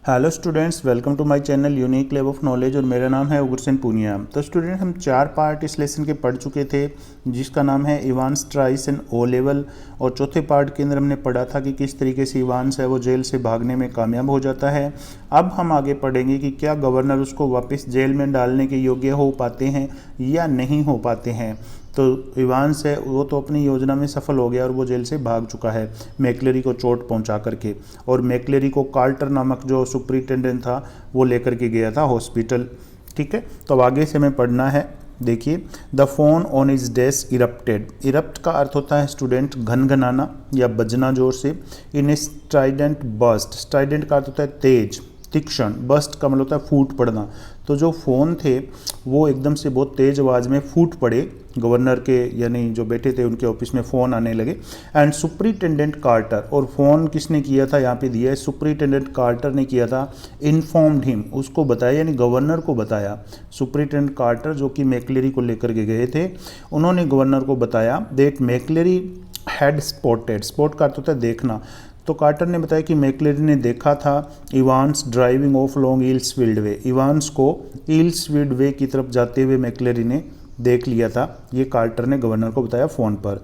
Hello students, welcome to my channel unique lab of knowledge और मेरा नाम है उग्रसेन पूनिया। तो स्टूडेंट, हम 4 पार्ट इस लेसन के पढ़ चुके थे जिसका नाम है Evans tries and O level. और चौथे पार्ट के अंदर हमने पढ़ा था कि किस तरीके से इवांस है वो जेल से भागने में कामयाब हो जाता है। अब हम आगे पढ़ेंगे कि क्या गवर्नर उसको वापस जेल में डालने के योग्य हो पाते हैं या नहीं हो पाते हैं। तो इवांस है वो तो अपनी योजना में सफल हो गया और वो जेल से भाग चुका है मैक्लेरी को चोट पहुंचा करके। और मैक्लेरी को कार्टर नामक जो सुपरिटेंडेंट था वो लेकर के गया था हॉस्पिटल। ठीक है, तो अब आगे से हमें पढ़ना है। देखिए, the phone on is desk erupted. Erupt का अर्थ होता है स्टूडेंट घनघनाना या बजना जोर से। इन स्ट्राइडेंट बर्स्ट, स्ट्राइडेंट का अर्थ होता है तेज तीक्ष्ण, बस्ट का मतलब होता है फूट पड़ना। तो जो फ़ोन थे वो एकदम से बहुत तेज़ आवाज़ में फूट पड़े गवर्नर के, यानी जो बैठे थे उनके ऑफिस में फ़ोन आने लगे। एंड सुपरिटेंडेंट कार्टर, और फ़ोन किसने किया था यहाँ पे दिया है, सुपरिटेंडेंट कार्टर ने किया था। इन्फॉर्म्ड हिम, उसको बताया यानी गवर्नर को बताया। सुपरिटेंडेंट कार्टर जो कि मैक्लेरी को लेकर के गए थे, उन्होंने गवर्नर को बताया दैट मैक्लेरी हैड स्पॉटेड, स्पॉट का अर्थ होता है देखना। तो कार्टर ने बताया कि मैक्लेरी ने देखा था Evans driving off long Elsfield Way, Evans को ईल्सफील्ड वे की तरफ जाते हुए मैक्लेरी ने देख लिया था। ये कार्टर ने गवर्नर को बताया फ़ोन पर।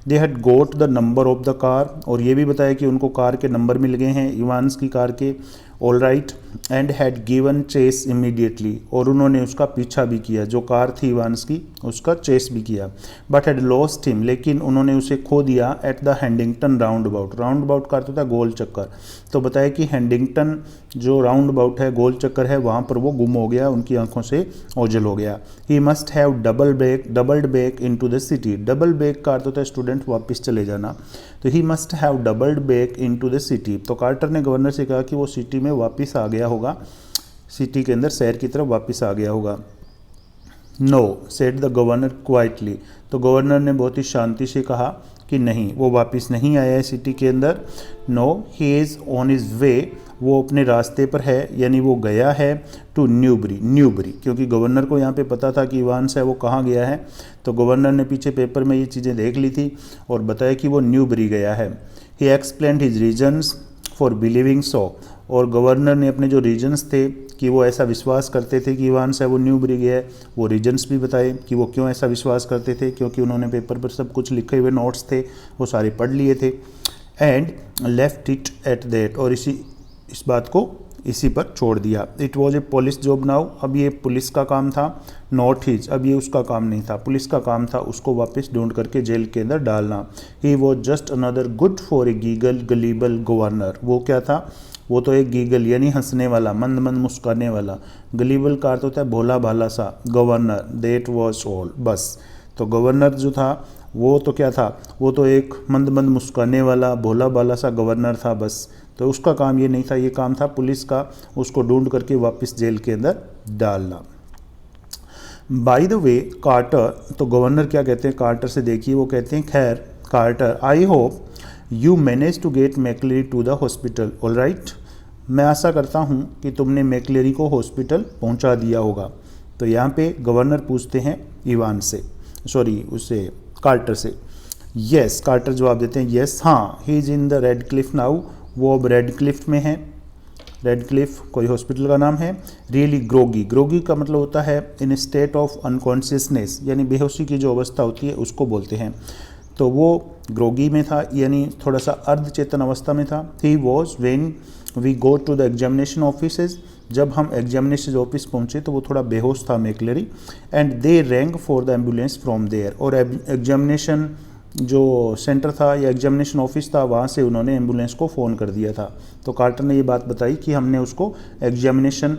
दे had goat the number of the car, और ये भी बताया कि उनको कार के नंबर मिल गए हैं इवांस की कार के। All right, and had given chase immediately, और उन्होंने उसका पीछा भी किया, जो कार थी इवांस की उसका चेस भी किया। बट हैड लॉस्ट हिम, लेकिन उन्होंने उसे खो दिया at the Headington roundabout. Roundabout का अर्थ होता है गोल चक्कर। तो बताया कि हैंडिंगटन जो राउंड अबाउट है, गोल चक्कर है, वहाँ पर वो गुम हो गया, उनकी आंखों से ओझल हो गया। He must have doubled back into the city. Double back का अर्थ होता है स्टूडेंट वापस चले जाना। तो he must have doubled back into the city. तो कार्टर ने गवर्नर से कहा कि वो सिटी में वापस आ गया होगा, सिटी के अंदर शहर की तरफ वापस आ गया होगा। No, said the governor quietly. तो गवर्नर ने बहुत ही शांति से कहा कि नहीं, वो वापस नहीं आया है सिटी के अंदर। No, he is on his way, वो अपने रास्ते पर है, यानी वो गया है टू न्यूबरी, क्योंकि गवर्नर को यहाँ पे पता था कि इवांस है वो कहाँ गया है। तो गवर्नर ने पीछे पेपर में ये चीज़ें देख ली थी और बताया कि वो न्यूबरी गया है। He explained his reasons for believing so, और गवर्नर ने अपने जो रीजन्स थे कि वो ऐसा विश्वास करते थे कि इवांस है वो न्यूबरी गया है, वो रीजन्स भी बताए कि वो क्यों ऐसा विश्वास करते थे, क्योंकि उन्होंने पेपर पर सब कुछ लिखे हुए नोट्स थे, वो सारे पढ़ लिए थे। And left it at that, और इस बात को इसी पर छोड़ दिया। It was a police job now, अब ये पुलिस का काम था। नॉट हिज, अब ये उसका काम नहीं था, पुलिस का काम था उसको वापस ढूंढ करके जेल के अंदर डालना। He was just another good for a giggle gullible governor. वो क्या था, वो तो एक गीगल यानी हंसने वाला, मंद मंद मुस्काने वाला। गलीबल का अर्थ होता है भोला भाला सा, गवर्नर। देट वॉज ऑल, बस। तो गवर्नर जो था वो तो क्या था, वो तो एक मंद मंद मुस्काने वाला भोला भाला सा गवर्नर था, बस। तो उसका काम ये नहीं था, ये काम था पुलिस का, उसको ढूंढ करके वापस जेल के अंदर डालना। बाय द वे कार्टर, तो गवर्नर क्या कहते हैं कार्टर से, देखिए वो कहते हैं, खैर Carter, I hope you manage to get McLeary to the hospital, all right. मैं आशा करता हूँ कि तुमने मैक्लेरी को हॉस्पिटल पहुँचा दिया होगा। तो यहाँ पे गवर्नर पूछते हैं इवान से, सॉरी उससे, कार्टर से। येस, कार्टर जवाब देते हैं, येस, हाँ, he is in the red Cliff now, वो अब रेड क्लिफ में है। रेड क्लिफ कोई हॉस्पिटल का नाम है। रियली ग्रोगी, ग्रोगी का मतलब होता है इन स्टेट ऑफ अनकॉन्शियसनेस, यानी बेहोशी की जो अवस्था होती है उसको बोलते हैं। तो वो ग्रोगी में था, यानी थोड़ा सा अर्धचेतन अवस्था में था। He was when we go to the examination offices, जब हम एग्जामिनेशन ऑफिस पहुंचे तो वो थोड़ा बेहोश था McLeary. And they rang for the ambulance from there, और एग्जामिनेशन जो सेंटर था या एग्जामिनेशन ऑफिस था वहाँ से उन्होंने एम्बुलेंस को फ़ोन कर दिया था। तो कार्टर ने ये बात बताई कि हमने उसको एग्जामिनेशन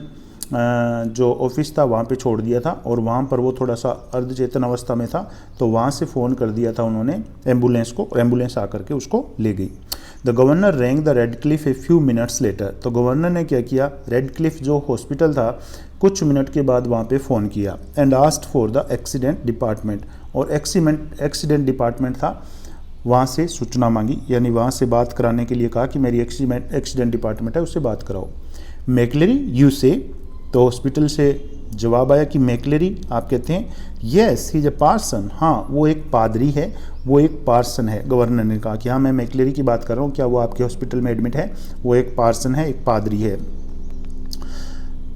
जो ऑफिस था वहाँ पे छोड़ दिया था, और वहाँ पर वो थोड़ा सा अर्धचेतन अवस्था में था, तो वहाँ से फ़ोन कर दिया था उन्होंने एम्बुलेंस को, एम्बुलेंस आकर के उसको ले गई। The governor wrong the red Cliff a few minutes later, तो गवर्नर ने क्या किया, रेड क्लिफ जो हॉस्पिटल था कुछ मिनट के बाद वहाँ पे फ़ोन किया। And asked for the accident department, और एक्सीडेंट डिपार्टमेंट था, वहाँ से सूचना मांगी, यानी वहाँ से बात कराने के लिए कहा कि मेरी एक्सीडेंट डिपार्टमेंट है उससे बात कराओ। मैक्लेरी यू से, तो हॉस्पिटल से जवाब आया कि मैक्लेरी, आप कहते हैं, yes he is a parson, हाँ वो एक पादरी है, वो एक पार्सन है। गवर्नर ने कहा कि हाँ मैं मैक्लेरी की बात कर रहा हूँ, क्या वो आपके हॉस्पिटल में एडमिट है, वो एक पार्सन है, एक पादरी है।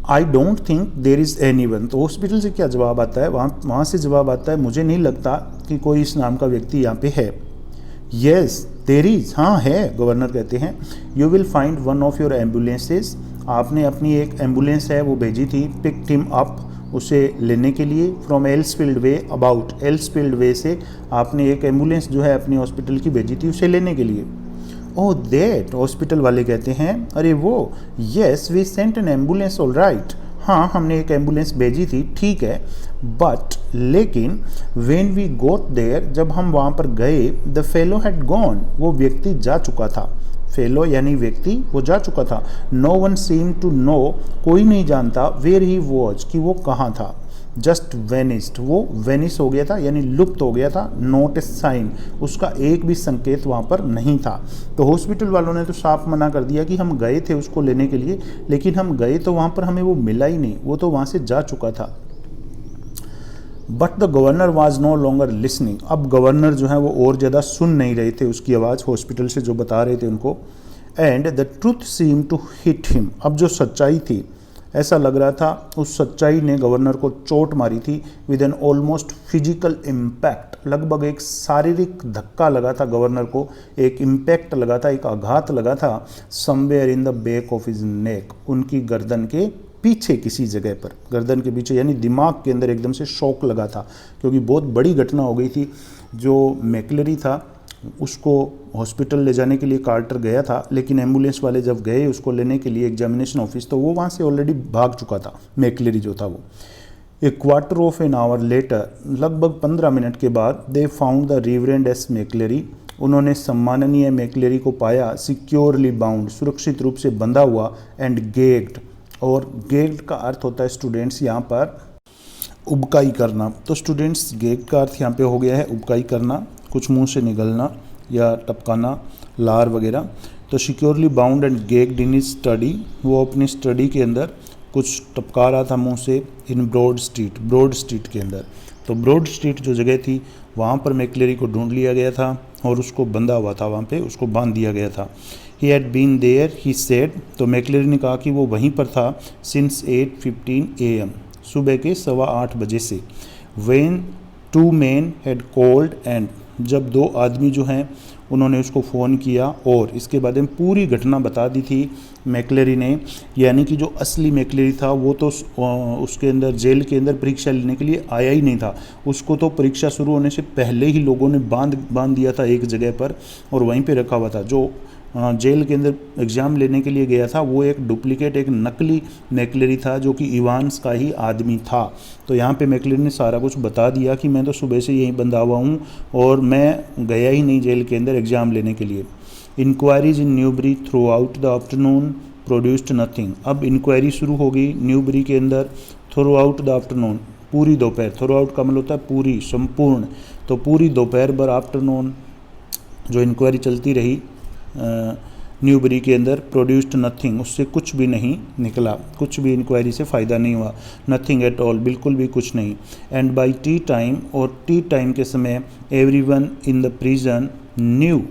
I don't think there is any one. तो हॉस्पिटल से क्या जवाब आता है, वहाँ से जवाब आता है मुझे नहीं लगता कि कोई इस नाम का व्यक्ति यहाँ पे है। येस देर इज़, हाँ है, गवर्नर कहते हैं। You will find one of your ambulances, आपने अपनी एक एम्बुलेंस है वो भेजी थी, पिक्ड हिम अप, उसे लेने के लिए, फ्रॉम एल्सफील्ड वे, अबाउट एल्सफील्ड वे से आपने एक एम्बुलेंस जो है अपनी हॉस्पिटल की भेजी थी उसे लेने के लिए। ओह दैट, हॉस्पिटल वाले कहते हैं अरे वो, yes we sent an ambulance all right, हाँ हमने एक एम्बुलेंस भेजी थी, ठीक है, बट लेकिन व्हेन वी गोट देयर, जब हम वहाँ पर गए, द फेलो हैड गॉन, वो व्यक्ति जा चुका था। फेलो यानी व्यक्ति, वो जा चुका था। No one seem to know, कोई नहीं जानता, वेयर ही वॉज, कि वो कहाँ था। जस्ट वेनिस्ड, वो वेनिस हो गया था यानी लुप्त हो गया था। नॉट ए साइन, उसका एक भी संकेत वहाँ पर नहीं था। तो हॉस्पिटल वालों ने तो साफ मना कर दिया कि हम गए थे उसको लेने के लिए, लेकिन हम गए तो वहाँ पर हमें वो मिला ही नहीं, वो तो वहाँ से जा चुका था। But the governor was no longer listening, अब गवर्नर जो है वो और ज़्यादा सुन नहीं रहे थे उसकी आवाज़, हॉस्पिटल से जो बता रहे थे उनको। And the truth seem to hit him, अब जो सच्चाई थी, ऐसा लग रहा था उस सच्चाई ने गवर्नर को चोट मारी थी। With an almost physical impact, लगभग एक शारीरिक धक्का लगा था गवर्नर को, एक इम्पैक्ट लगा था, एक आघात लगा था। Somewhere in the back of his neck, उनकी गर्दन के पीछे किसी जगह पर, गर्दन के पीछे यानी दिमाग के अंदर एकदम से शॉक लगा था, क्योंकि बहुत बड़ी घटना हो गई थी। जो मैकलरी था उसको हॉस्पिटल ले जाने के लिए कार्टर गया था, लेकिन एम्बुलेंस वाले जब गए उसको लेने के लिए एग्जामिनेशन ऑफिस, तो वो वहाँ से ऑलरेडी भाग चुका था, मैकलरी जो था वो। A quarter of an hour later, लगभग 15 मिनट के बाद, they found the Reverend S McLeary, उन्होंने सम्माननीय मैकलरी को पाया, सिक्योरली बाउंड, सुरक्षित रूप से बंधा हुआ, एंड गेग्ड, और गेग्ड का अर्थ होता है स्टूडेंट्स यहाँ पर उबकाई करना। तो स्टूडेंट्स गेग्ड का अर्थ यहाँ पे हो गया है उबकाई करना, कुछ मुंह से निगलना या टपकाना, लार वगैरह। तो securely bound and gagged in his study, वो अपनी स्टडी के अंदर कुछ टपका रहा था मुंह से। In Broad Street, Broad Street के अंदर, तो ब्रॉड स्ट्रीट जो जगह थी वहाँ पर मैकलरी को ढूंढ लिया गया था और उसको बंधा हुआ था, वहाँ पे उसको बांध दिया गया था। He had been there he said, तो मैकलरी ने कहा कि वो वहीं पर था, सिंस 8:15 AM, सुबह के 8:15 बजे से। When 2 men had called and, जब 2 आदमी जो हैं उन्होंने उसको फ़ोन किया, और इसके बाद में पूरी घटना बता दी थी मैकलरी ने। यानी कि जो असली मैकलरी था वो तो उसके अंदर जेल के अंदर परीक्षा लेने के लिए आया ही नहीं था, उसको तो परीक्षा शुरू होने से पहले ही लोगों ने बांध दिया था एक जगह पर और वहीं पे रखा हुआ था। जो जेल के अंदर एग्ज़ाम लेने के लिए गया था वो एक डुप्लीकेट, एक नकली मैकलरी था जो कि इवांस का ही आदमी था। तो यहाँ पे मैकलरी ने सारा कुछ बता दिया कि मैं तो सुबह से यहीं बंधा हुआ हूँ और मैं गया ही नहीं जेल के अंदर एग्ज़ाम लेने के लिए। Inquiries in Newbury throughout the afternoon produced nothing, अब इंक्वायरी शुरू होगी न्यूबरी के अंदर थ्रू आउट द आफ्टरनून, पूरी दोपहर, थ्रू आउट का मतलब होता है पूरी, संपूर्ण, तो पूरी दोपहर भर आफ्टरनून जो इंक्वायरी चलती रही न्यूबरी के अंदर, प्रोड्यूस्ड नथिंग, उससे कुछ भी नहीं निकला, कुछ भी इंक्वायरी से फ़ायदा नहीं हुआ, नथिंग एट ऑल, बिल्कुल भी कुछ नहीं। एंड बाई टी टाइम, और टी टाइम के समय, everyone in the prison knew,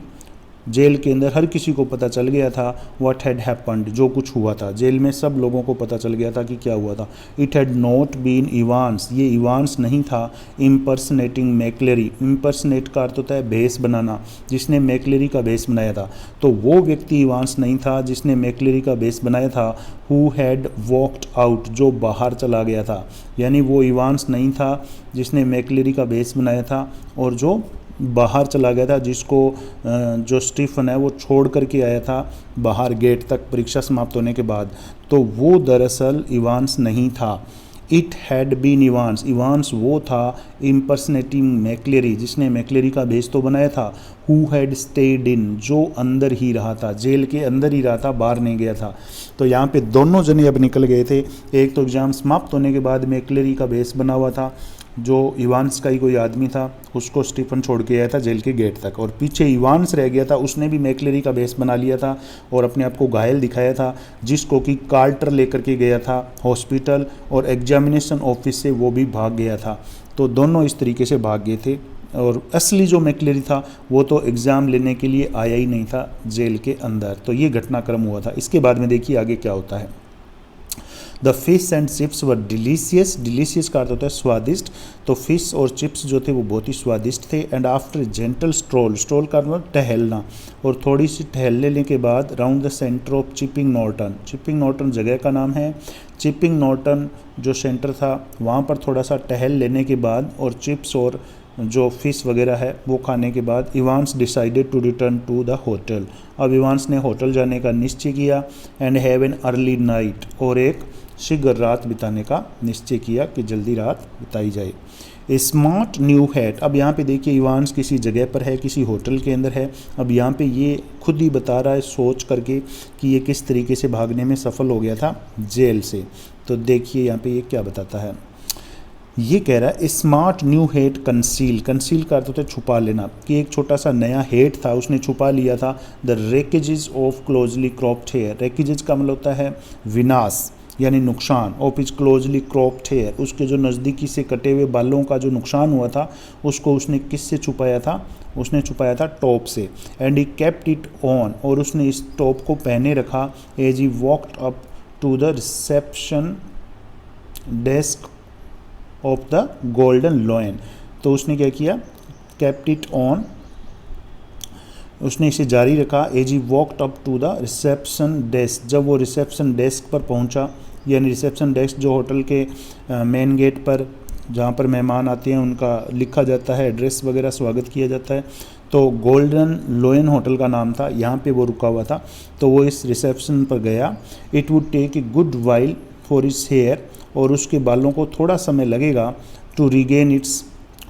jail के अंदर हर किसी को पता चल गया था व्हाट हैड हैपेंड, जो कुछ हुआ था जेल में सब लोगों को पता चल गया था कि क्या हुआ था। It had not been Evans, ये इवांस नहीं था, इम्पर्सनेटिंग मैकलरी, इम्पर्सनेट का अर्थ होता है भेष बनाना, जिसने मैकलरी का भेष बनाया था, तो वो व्यक्ति इवांस नहीं था जिसने मैकलरी का भेष बनाया था। हु हैड वॉक्ड आउट, जो बाहर चला गया था, यानी वो इवांस नहीं था जिसने मैकलरी का भेष बनाया था और जो बाहर चला गया था, जिसको जो स्टीफन है वो छोड़ करके आया था बाहर गेट तक परीक्षा समाप्त होने के बाद, तो वो दरअसल इवांस नहीं था। It had been Evans, Evans वो था इम्पर्सनेटिंग मैकलरी, जिसने मैकलरी का भेष तो बनाया था। हु हैड स्टेड इन, जो अंदर ही रहा था, जेल के अंदर ही रहा था, बाहर नहीं गया था। तो यहाँ पे दोनों जने अब निकल गए थे, एक तो एग्ज़ाम समाप्त होने के बाद मैकलरी का भेष बना हुआ था, जो इवांस का ही कोई आदमी था, उसको स्टीफन छोड़ के आया था जेल के गेट तक, और पीछे इवांस रह गया था, उसने भी मैकलरी का भेष बना लिया था और अपने आप को घायल दिखाया था, जिसको कि कार्टर लेकर के गया था हॉस्पिटल, और एग्जामिनेशन ऑफिस से वो भी भाग गया था। तो दोनों इस तरीके से भाग गए थे, और असली जो मैकलरी था वो तो एग्ज़ाम लेने के लिए आया ही नहीं था जेल के अंदर। तो ये घटनाक्रम हुआ था। इसके बाद में देखिए आगे क्या होता है। The fish and chips were delicious, delicious का अर्थ होता है स्वादिष्ट, तो फिश और चिप्स जो थे वो बहुत ही स्वादिष्ट थे। And after gentle stroll, stroll का मतलब टहलना, और थोड़ी सी टहल लेने के बाद round the centre of Chipping Norton, chipping Norton जगह का नाम है, चिपिंग नॉर्टन जो सेंटर था वहाँ पर थोड़ा सा टहल लेने के बाद और चिप्स और जो फिश वगैरह है वो खाने के बाद Evans decided to return to the hotel, अब इवांस ने होटल जाने का निश्चय किया and have an early night, और एक शीघ्र रात बिताने का निश्चय किया कि जल्दी रात बिताई जाए। ए स्मार्ट न्यू हैट, अब यहाँ पे देखिए इवांस किसी जगह पर है, किसी होटल के अंदर है, अब यहाँ पे ये खुद ही बता रहा है सोच करके कि ये किस तरीके से भागने में सफल हो गया था जेल से। तो देखिए यहाँ पे ये क्या बताता है, ये कह रहा है smart new hate conceal, conceal का अर्थ होता है छुपा लेना, कि एक छोटा सा नया हेट था उसने छुपा लिया था। The wreckages of closely cropped hair, wreckages का मतलब होता है विनाश यानी नुकसान, of his closely cropped hair, उसके जो नज़दीकी से कटे हुए बालों का जो नुकसान हुआ था उसको उसने किससे छुपाया था, उसने छुपाया था टॉप से। And he kept it on, और उसने इस टॉप को पहने रखा as he walked up to the reception desk of the Golden Lion, तो उसने क्या किया, केप्ट इट ऑन, उसने इसे जारी रखा as he walked up to the reception desk, जब वो रिसेप्शन डेस्क पर पहुंचा, यानी रिसेप्शन डेस्क जो होटल के मेन गेट पर जहाँ पर मेहमान आते हैं उनका लिखा जाता है एड्रेस वगैरह, स्वागत किया जाता है, तो गोल्डन लोयन होटल का नाम था, यहाँ पे वो रुका हुआ था, तो वो इस रिसेप्शन पर गया। It would take a good while for his hair, और उसके बालों को थोड़ा समय लगेगा to regain its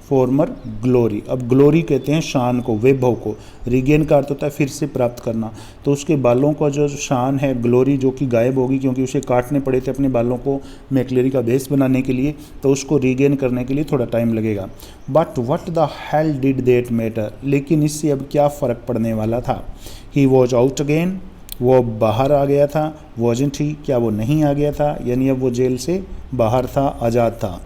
former glory, अब ग्लोरी कहते हैं शान को, वैभव को, रिगेन का अर्थ होता है फिर से प्राप्त करना, तो उसके बालों का जो शान है ग्लोरी जो कि गायब होगी क्योंकि उसे काटने पड़े थे अपने बालों को मैकलेरी का बेस बनाने के लिए, तो उसको रिगेन करने के लिए थोड़ा टाइम लगेगा। But what the hell did that matter, लेकिन इससे अब क्या फ़र्क पड़ने वाला था। ही वॉज आउट अगेन, वो बाहर आ गया था, वॉजंट ही, क्या वो नहीं आ गया था, यानी अब वो जेल से बाहर था, आज़ाद था।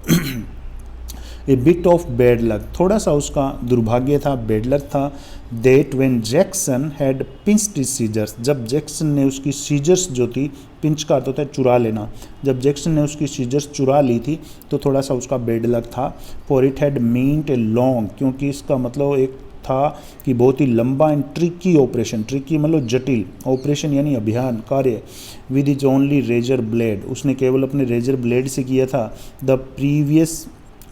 A bit of bad luck, थोड़ा सा उसका दुर्भाग्य था, बैड लक था। That when Jackson had pinched his scissors, जब जैक्सन ने उसकी सीजर्स जो थी, पिंच का अर्थ होता है चुरा लेना, जब जैक्सन ने उसकी सीजर्स चुरा ली थी तो थोड़ा सा उसका बैड लक था। For it had meant a long, क्योंकि इसका मतलब एक था कि बहुत ही लंबा एंड ट्रिकी ऑपरेशन, ट्रिकी मतलब जटिल, ऑपरेशन यानी अभियान, कार्य, with his only razor blade, उसने केवल अपने रेजर ब्लेड से किया था। द प्रीवियस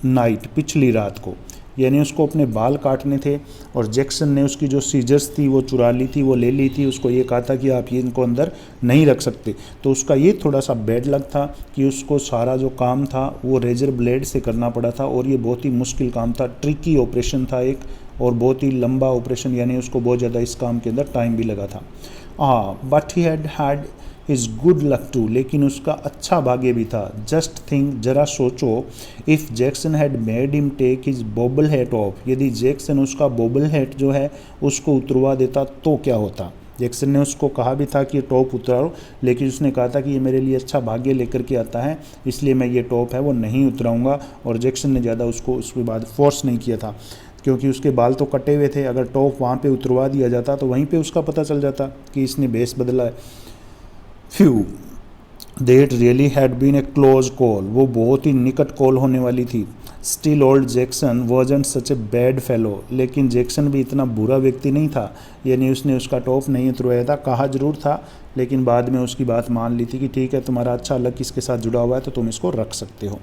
नाइट, पिछली रात को, यानी उसको अपने बाल काटने थे और जैक्सन ने उसकी जो सीजर्स थी वो चुरा ली थी, वो ले ली थी, उसको ये कहा था कि आप ये इनको अंदर नहीं रख सकते, तो उसका ये थोड़ा सा बैड लक था कि उसको सारा जो काम था वो रेजर ब्लेड से करना पड़ा था, और ये बहुत ही मुश्किल काम था, ट्रिकी ऑपरेशन था एक, और बहुत ही लंबा ऑपरेशन, यानी उसको बहुत ज़्यादा इस काम के अंदर टाइम भी लगा था। But he had his good luck too, लेकिन उसका अच्छा भाग्य भी था। जस्ट थिंक, जरा सोचो, if Jackson had made him take his bobble hat off, यदि जैक्सन उसका बॉबल हैट जो है उसको उतरवा देता तो क्या होता। जैक्सन ने उसको कहा भी था कि ये टॉप उतराओ, लेकिन उसने कहा था कि ये मेरे लिए अच्छा भाग्य लेकर के आता है, इसलिए मैं ये टॉप है वो नहीं उतराऊंगा, और जैक्सन ने ज़्यादा उसको उसके बाद फोर्स नहीं किया था, क्योंकि उसके बाल तो कटे हुए थे, अगर टॉप वहाँ पे उतरवा दिया जाता तो वहीं पे उसका पता चल जाता कि इसने बेस बदला है। Phew that really had been a close call, वो बहुत ही निकट कॉल होने वाली थी। Still old Jackson wasn't such a bad fellow, लेकिन जैक्सन भी इतना बुरा व्यक्ति नहीं था, यानी उसने उसका टॉप नहीं उतरवाया था, कहा जरूर था, लेकिन बाद में उसकी बात मान ली थी कि ठीक है तुम्हारा अच्छा लक इसके साथ जुड़ा हुआ है तो तुम इसको रख सकते हो।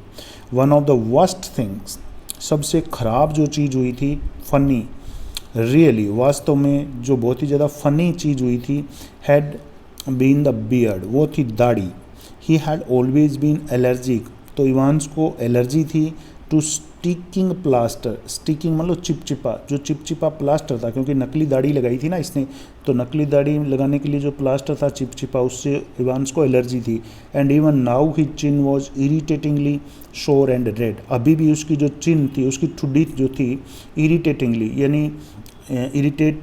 One of the worst things, सबसे ख़राब जो चीज़ हुई थी, फ़नी, रियली वास्तव में जो बहुत ही ज़्यादा फ़नी चीज़ हुई थी, हैड बीन द बियर्ड, वो थी दाढ़ी। He had always been allergic, तो इवांस को एलर्जी थी टू स्टिकिंग प्लास्टर, स्टिकिंग मतलब चिपचिपा, जो चिपचिपा प्लास्टर था, क्योंकि नकली दाढ़ी लगाई थी ना इसने, तो नकली दाढ़ी लगाने के लिए जो प्लास्टर था चिपचिपा, उससे इवांस को एलर्जी थी। And even now he chin was irritatingly sore and red, अभी भी उसकी जो चिन थी, उसकी ठुड्डी जो थी, इरीटेटिंगली यानी इरीटेट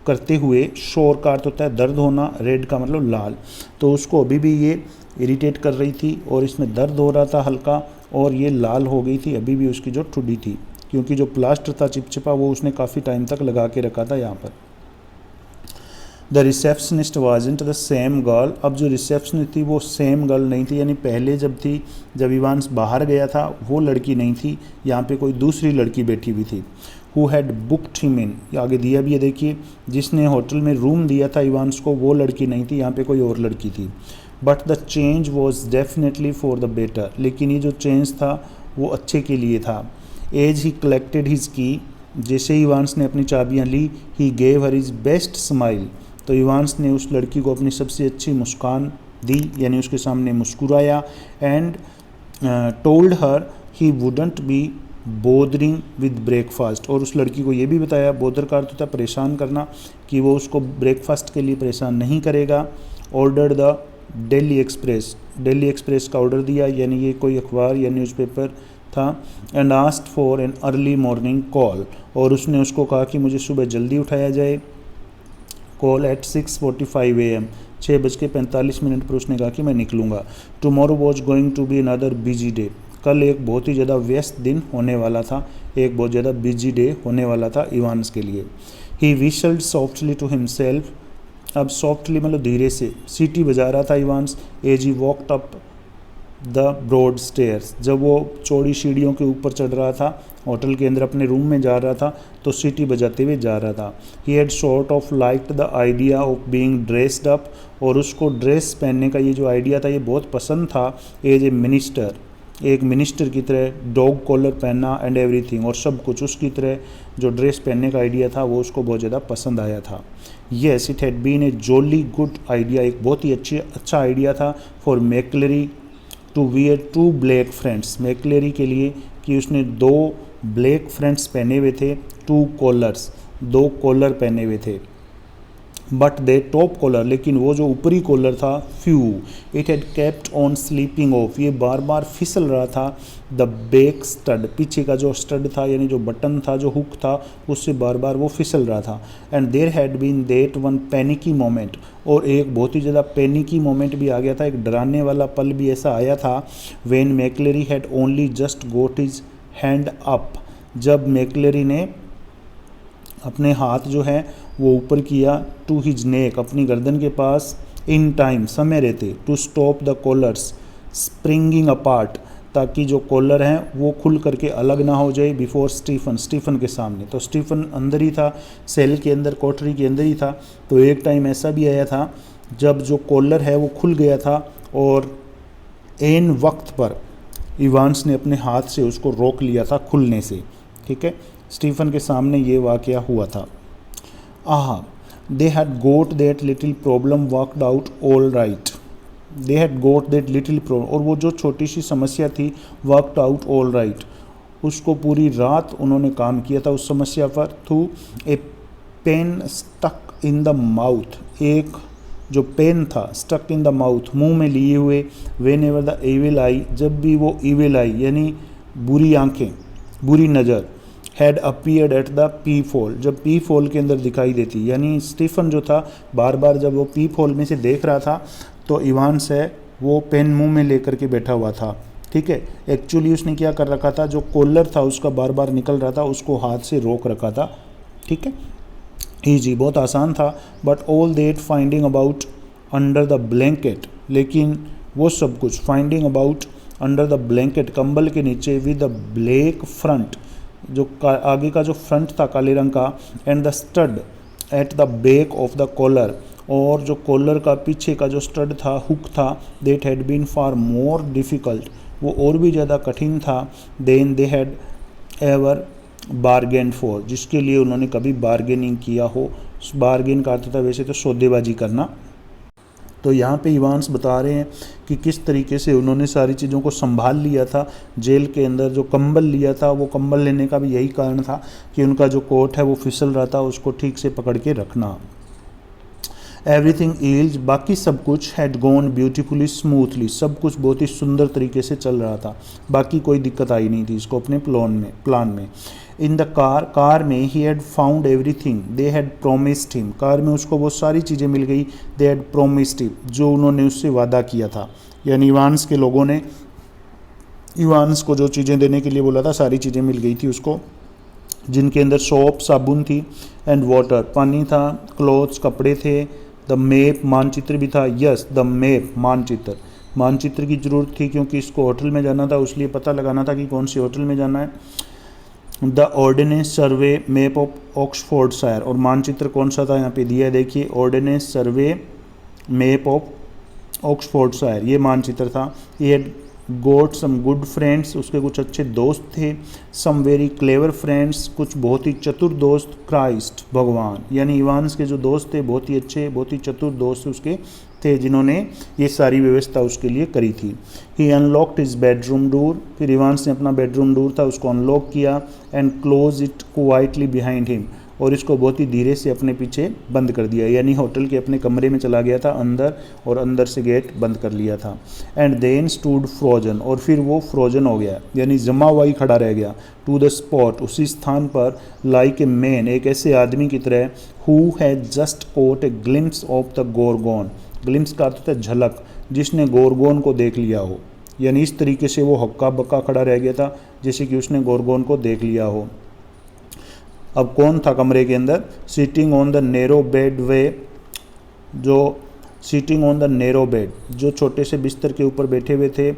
करते हुए, शोर का अर्थ होता है दर्द होना, रेड का मतलब लाल, तो उसको अभी भी ये इरिटेट कर रही थी और इसमें दर्द हो रहा था हल्का, और ये लाल हो गई थी अभी भी उसकी जो ठुड्डी थी, क्योंकि जो प्लास्टर था चिपचिपा वो उसने काफ़ी टाइम तक लगा के रखा था यहाँ पर। The receptionist wasn't the same girl. अब जो रिसेप्शनिस्ट थी वो सेम गर्ल नहीं थी, यानी पहले जब थी, जब इवांस बाहर गया था वो लड़की नहीं थी, यहाँ पे कोई दूसरी लड़की बैठी हुई थी। Who had booked him in, आगे दिया भी है देखिए, जिसने होटल में रूम दिया था इवांस को वो लड़की नहीं थी, यहाँ पे कोई और लड़की थी। But the change was definitely for the better, लेकिन ये जो चेंज था वो अच्छे के लिए था। एज ही कलेक्टेड हिज की, जैसे ही इवांस ने अपनी चाबियाँ ली, he gave her his best smile, तो इवांस ने उस लड़की को अपनी सबसे अच्छी मुस्कान दी, यानी उसके सामने मुस्कुराया। And told her he wouldn't be bothering with breakfast, और उस लड़की को ये भी बताया, बोदर का अर्थ होता है परेशान करना, कि वो उसको ब्रेकफास्ट के लिए परेशान नहीं करेगा। Order the daily express, daily express का ऑर्डर दिया, यानी ये कोई अखबार या न्यूज़पेपर था। And asked for an early morning call, और उसने उसको कहा कि मुझे सुबह जल्दी उठाया जाए। कॉल एट 6:45 AM, 6:45 पर उसने कहा कि मैं निकलूँगा। Tomorrow was going to be another busy day, कल एक बहुत ही ज़्यादा व्यस्त दिन होने वाला था, एक बहुत ज़्यादा बिजी डे होने वाला था इवांस के लिए। He whistled softly to himself, अब सॉफ्टली मतलब धीरे से सीटी बजा रहा था Evans. As he walked up the broad stairs, जब वो चौड़ी सीढ़ियों के ऊपर चढ़ रहा था, होटल के अंदर अपने रूम में जा रहा था, तो सीटी बजाते हुए जा रहा था। He had sort of liked the idea of being dressed up, और उसको ड्रेस पहनने का ये जो आइडिया था ये बहुत पसंद था। एज ए मिनिस्टर, एक मिनिस्टर की तरह डॉग कॉलर पहनना एंड एवरीथिंग, और सब कुछ उसकी तरह जो ड्रेस पहनने का आइडिया था वो उसको बहुत ज़्यादा पसंद आया था। Yes it had been a jolly good idea, एक बहुत ही अच्छा आइडिया था for McLeery to wear 2 black friends, McLeery के लिए कि उसने 2 ब्लैक फ्रेंड्स पहने हुए थे, 2 कॉलर्स, 2 कॉलर पहने हुए थे। बट दे टॉप कॉलर, लेकिन वो जो ऊपरी कॉलर था, few, it had kept on sleeping of, ये बार बार फिसल रहा था। द बैक स्टड, पीछे का जो स्टड था यानी जो बटन था, जो हुक था, उससे बार बार वो फिसल रहा था। And there had been that one panicky moment, और एक बहुत ही ज़्यादा पैनिकी मोमेंट भी आ गया था, एक डराने वाला पल भी ऐसा आया था। When McLeery had only just got his hand up, जब मैकलेरी ने अपने हाथ जो है वो ऊपर किया, टू हिज नेक, अपनी गर्दन के पास, इन टाइम, समय रहते, to stop the collars springing apart, ताकि जो कॉलर हैं वो खुल करके अलग ना हो जाए, बिफोर स्टीफन, स्टीफन के सामने। तो स्टीफन अंदर ही था, सेल के अंदर, कोठरी के अंदर ही था। तो एक टाइम ऐसा भी आया था जब जो कॉलर है वो खुल गया था, और एन वक्त पर इवांस ने अपने हाथ से उसको रोक लिया था खुलने से। ठीक है, स्टीफन के सामने ये वाकया हुआ था। Aha, they had got that little problem worked out all right, they had got that little problem, और वो जो छोटी सी समस्या थी, वर्कड आउट ऑल राइट, उसको पूरी रात उन्होंने काम किया था उस समस्या पर। Through a pen stuck in the mouth, एक जो पेन था स्टक इन द माउथ, मुंह में लिए हुए। वेन एवर द एविल आई, जब भी वो इविल आई यानी बुरी आंखें, बुरी नज़र, had appeared at the P फोल, जब पी फोल के अंदर दिखाई देती, यानी स्टीफन जो था बार बार जब वो पी फोल में से देख रहा था तो इवांस है वो पेन मुंह में लेकर के बैठा हुआ था। ठीक है, एक्चुअली उसने क्या कर रखा था, जो कॉलर था उसका बार बार निकल रहा था, उसको हाथ से रोक रखा था। ठीक है, ईजी, बहुत आसान था। But all that finding about under the blanket, लेकिन वो सब कुछ finding about under the blanket, कंबल के नीचे, विद द ब्लैक फ्रंट, जो आगे का जो फ्रंट था काले रंग का, and the stud at the back of the collar, और जो कॉलर का पीछे का जो स्टड था, हुक था, that had been far more difficult, वो और भी ज़्यादा कठिन था, than they had ever bargained for, जिसके लिए उन्होंने कभी बारगेनिंग किया हो। बारगेन का अर्थ था वैसे तो सौदेबाजी करना। तो यहाँ पे इवांस बता रहे हैं कि किस तरीके से उन्होंने सारी चीज़ों को संभाल लिया था। जेल के अंदर जो कंबल लिया था, वो कंबल लेने का भी यही कारण था कि उनका जो कोट है वो फिसल रहा था, उसको ठीक से पकड़ के रखना। एवरीथिंग ईल्ड, बाकी सब कुछ, हैड गॉन ब्यूटीफुली स्मूथली, सब कुछ बहुत ही सुंदर तरीके से चल रहा था, बाकी कोई दिक्कत आई नहीं थी इसको अपने प्लान में। इन द कार में he had found everything they had promised him, car में उसको वो सारी चीज़ें मिल गई, दे हैड प्रोमिस्ड हिम, जो उन्होंने उससे वादा किया था, यानी इवांस के लोगों ने इवांस को जो चीज़ें देने के लिए बोला था सारी चीज़ें मिल गई थी उसको। जिनके अंदर सोप साबुन थी, एंड वाटर पानी था, क्लोथ्स कपड़े थे, द मैप मानचित्र भी था, यस द मैप मानचित्र, मानचित्र की ज़रूरत थी क्योंकि इसको होटल में जाना था, इसलिए पता लगाना था कि कौन सी होटल में जाना है। The Ordnance Survey map of Oxfordshire, और मानचित्र कौन सा था यहाँ पे दिया है, देखिए Ordnance Survey map of Oxfordshire, ये मानचित्र था। ये गोट सम गुड फ्रेंड्स, उसके कुछ अच्छे दोस्त थे, सम वेरी क्लेवर फ्रेंड्स, कुछ बहुत ही चतुर दोस्त, क्राइस्ट भगवान, यानी इवान्स के जो दोस्त थे बहुत ही अच्छे बहुत ही चतुर दोस्त उसके थे जिन्होंने ये सारी व्यवस्था उसके लिए करी थी। ही अनलॉक्ड हिज बेडरूम डोर, फिर इवान्स ने अपना बेडरूम डोर था उसको अनलॉक किया, and close it quietly behind him, और इसको बहुत ही धीरे से अपने पीछे बंद कर दिया, यानी होटल के अपने कमरे में चला गया था अंदर, और अंदर से गेट बंद कर लिया था। एंड देन स्टूड फ्रोजन, और फिर वो फ्रोजन हो गया, यानी जमा हुआ ही खड़ा रह गया, टू द स्पॉट, उसी स्थान पर, लाइक ए मैन, एक ऐसे आदमी की तरह, who had just caught a glimpse of the Gorgon, glimpse का अर्थ होता है झलक, जिसने गोरगोन को देख लिया हो, यानी इस तरीके से वो हक्का बक्का खड़ा रह गया था जैसे कि उसने गोरगोन को देख लिया हो। अब कौन था कमरे के अंदर, sitting on the narrow bed way, जो sitting on the narrow bed, जो छोटे से बिस्तर के ऊपर बैठे हुए थे,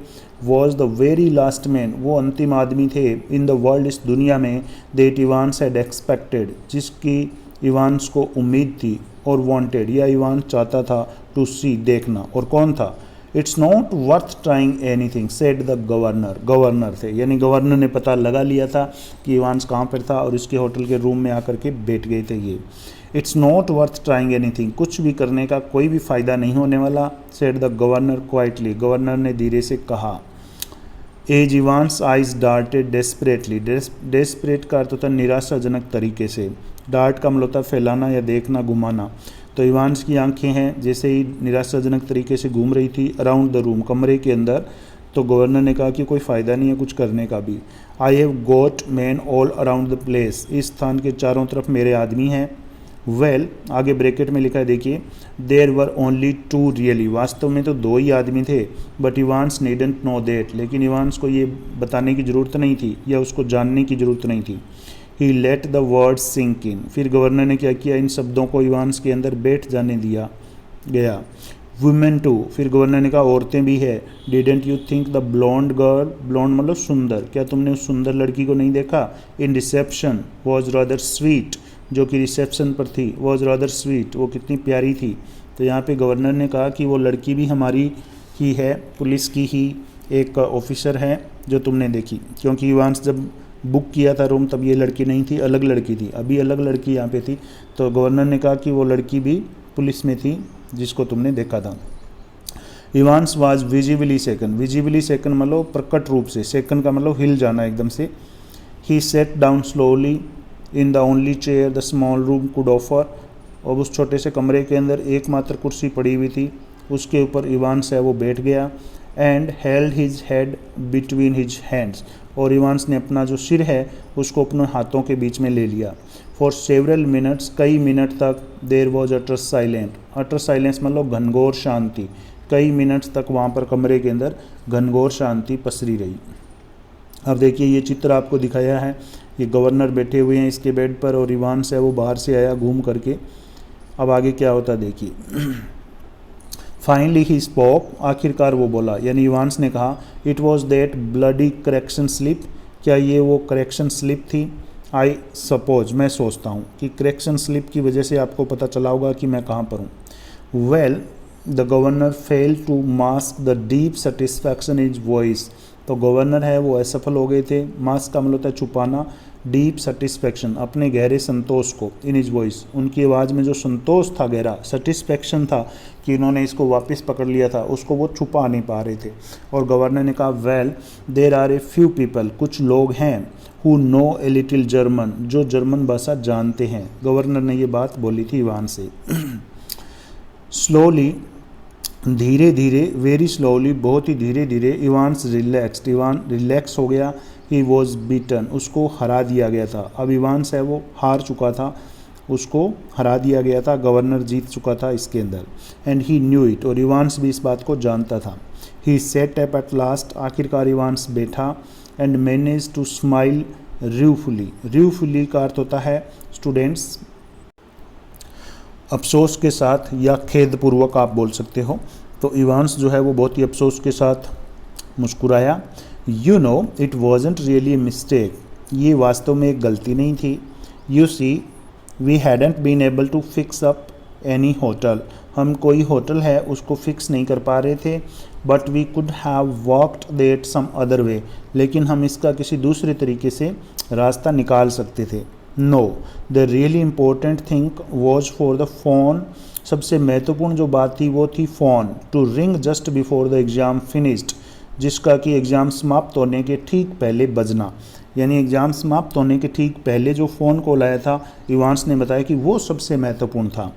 was the very last man, वो अंतिम आदमी थे, इन द वर्ल्ड, इस दुनिया में, दैट इवान्स हैड एक्सपेक्टेड, जिसकी इवान्स को उम्मीद थी, और वांटेड, या इवान्स चाहता था, टू सी, देखना, और कौन था, it's not worth trying anything said the governor, governor थे, यानी गवर्नर ने पता लगा लिया था कि इवान्स कहाँ पर था और इसके होटल के रूम में आकर के बैठ गए थे ये। It's not worth trying anything, कुछ भी करने का कोई भी फ़ायदा नहीं होने वाला, said the governor quietly, governor ने धीरे से कहा। As Evans eyes darted desperately, desperate का अर्थ होता है निराशाजनक तरीके से, डार्ट का मतलब होता है फैलाना या देखना घुमाना, तो इवान्स की आंखें हैं जैसे ही निराशाजनक तरीके से घूम रही थी अराउंड द रूम, कमरे के अंदर, तो गवर्नर ने कहा कि कोई फ़ायदा नहीं है कुछ करने का भी। I have got man all around the place, इस स्थान के चारों तरफ मेरे आदमी हैं। वेल, आगे ब्रैकेट में लिखा है देखिए, there were only two really, वास्तव में तो दो ही आदमी थे, but Evans needn't know that, लेकिन इवान्स को ये बताने की ज़रूरत नहीं थी या उसको जानने की ज़रूरत नहीं थी। He let the word sink in, फिर गवर्नर ने क्या किया, इन शब्दों को इवान्स के अंदर बैठ जाने दिया गया। वुमेन टू, फिर गवर्नर ने कहा औरतें भी है। Didn't you think the blonde girl, blonde मतलब सुंदर, क्या तुमने उस सुंदर लड़की को नहीं देखा, इन रिसेप्शन वॉज रादर स्वीट, जो कि रिसेप्शन पर थी, वॉज रादर स्वीट, वो कितनी प्यारी थी। तो यहाँ पे गवर्नर ने कहा कि वो लड़की भी हमारी ही है, पुलिस की ही एक ऑफिसर है जो तुमने देखी, क्योंकि इवान्स जब बुक किया था रूम तब ये लड़की नहीं थी, अलग लड़की थी, अभी अलग लड़की यहाँ पे थी, तो गवर्नर ने कहा कि वो लड़की भी पुलिस में थी जिसको तुमने देखा था। इवान्स वाज विजिबली सेकन, विजिबली सेकन मतलब प्रकट रूप से, सेकन का मतलब हिल जाना एकदम से। He sat down slowly in the only chair the small room could offer, और उस छोटे से कमरे के अंदर एकमात्र कुर्सी पड़ी हुई थी, उसके ऊपर इवान्स है वो बैठ गया। And held his head between his hands, और इवान्स ने अपना जो सिर है उसको अपने हाथों के बीच में ले लिया। फॉर सेवरल मिनट्स, कई मिनट तक, there was utter silent, utter silence मतलब घनघोर शांति, कई मिनट्स तक वहाँ पर कमरे के अंदर घनघोर शांति पसरी रही। अब देखिए ये चित्र आपको दिखाया है, ये गवर्नर बैठे हुए हैं इसके बेड पर और इवान्स है वो बाहर से आया घूम करके। अब आगे क्या होता देखिए। फाइनली ही स्पोक, आखिरकार वो बोला, यानी इवान्स ने कहा, it was that bloody correction slip, क्या ये वो करेक्शन स्लिप थी। आई सपोज, मैं सोचता हूँ कि करेक्शन स्लिप की वजह से आपको पता चला होगा कि मैं कहाँ पर हूँ। Well, the governor fail to mask the deep satisfaction his voice, तो गवर्नर है वो असफल हो गए थे। मास्क का मतलब होता है छुपाना, डीप सेटिस्फैक्शन अपने गहरे संतोष को, इन इज वॉइस, उनकी आवाज़ में जो संतोष था, गहरा सेटिस्फैक्शन था कि इन्होंने इसको वापस पकड़ लिया था, उसको वो छुपा नहीं पा रहे थे। और गवर्नर ने कहा, well there are a few people, कुछ लोग हैं, who know a little German, जो जर्मन भाषा जानते हैं। गवर्नर ने ये बात बोली थी इवान से। स्लोली, धीरे धीरे, वेरी स्लोली, बहुत ही धीरे धीरे, इवान्स रिलैक्स्ड, इवान रिलैक्स हो गया। ही वॉज बीटन, उसको हरा दिया गया था। अब इवान्स है वो हार चुका था, उसको हरा दिया गया था, गवर्नर जीत चुका था इसके अंदर। एंड ही न्यू इट, और इवान्स भी इस बात को जानता था। He sat up at last, आखिरकार इवान्स बैठा। And manage to smile ruefully का अर्थ होता है स्टूडेंट्स अफसोस के साथ या खेदपूर्वक आप बोल सकते हो। तो इवांस जो है वो बहुत ही अफसोस के साथ मुस्कुराया। You know it wasn't really a mistake, ये वास्तव में एक गलती नहीं थी। You see we hadn't been able to fix up any hotel, हम कोई होटल है उसको फिक्स नहीं कर पा रहे थे। But we could have walked that some other way, लेकिन हम इसका किसी दूसरे तरीके से रास्ता निकाल सकते थे। No the really important thing was for the phone, सबसे महत्वपूर्ण जो बात थी वो थी phone to ring just before the exam finished, जिसका कि एग्ज़ाम समाप्त होने के ठीक पहले बजना। यानी एग्ज़ाम समाप्त होने के ठीक पहले जो फ़ोन कॉल आया था, इवांस ने बताया कि वो सबसे महत्वपूर्ण था।